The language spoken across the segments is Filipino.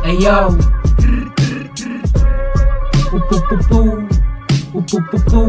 Ayaw. Upupupu. Upupupu.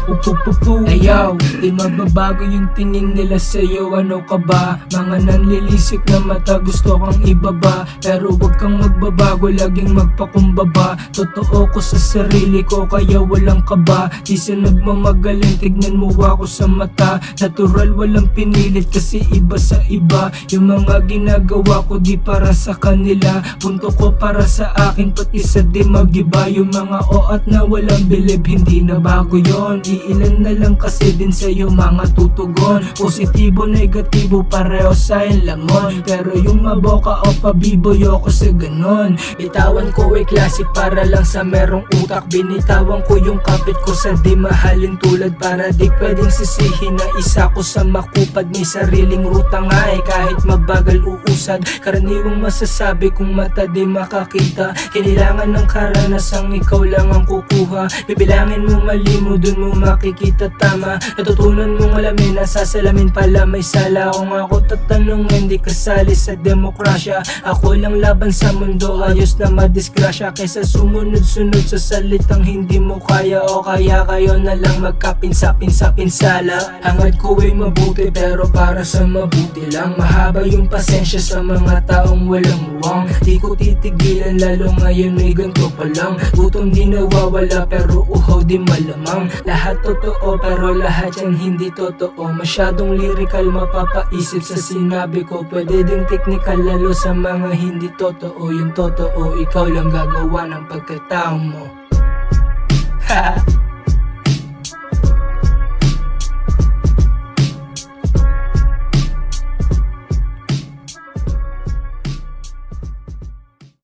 Upupupu. Ayaw, di mababago yung tingin nila sa'yo. Ano ka ba? Mga nanlilisik na mata, gusto kang ibaba. Pero wag kang magbabago, laging magpakumbaba. Totoo ko sa sarili ko, kaya walang kaba. Di sa nagmamagaling, tignan mo ako sa mata. Natural, walang pinilit kasi iba sa iba. Yung mga ginagawa ko di para sa kanila, punto ko para sa akin, pati sa di magiba. Yung mga o at na walang bilib, hindi na bago yon. Ilan na lang kasi din sa'yo mga tutugon. Positibo, negatibo, pareho sa'yo lamon. Pero yung maboka o pabiboy ako sa ganon. Bitawan ko ay classic para lang sa merong utak. Binitawan ko yung kapit ko sa di mahalin tulad, para di pwedeng sisihin na isa ko sa makupad. May sariling ruta nga eh, kahit mabagal uusad. Karaniwang masasabi kung mata di makakita. Kailangan ng karanasang ikaw lang ang kukuha. Bibilangin mo mali mo, dun mo makikita tama. Natutunan mong alamin na sa salamin pala may sala. Kung ako tatanungin, di kasali sa demokrasya. Ako lang laban sa mundo, ayos na madisgrasya. Kaysa sumunod-sunod sa salitang hindi mo kaya. O kaya kayo na lang magkapinsa-pinsa-pinsala. Hangad ko ay mabuti pero para sa mabuti lang. Mahaba yung pasensya sa mga taong walang muwang. Di ko titigilan lalo ngayon ay ganito pa lang. Gutom di nawawala pero uhaw di malamang. Lahat totoo pero lahat yan hindi totoo. Masyadong lyrical, mapapaisip sa sinabi ko. Pwede ding technical lalo sa mga hindi totoo. Yung totoo, ikaw lang gagawa ng pagkatao mo. Ha.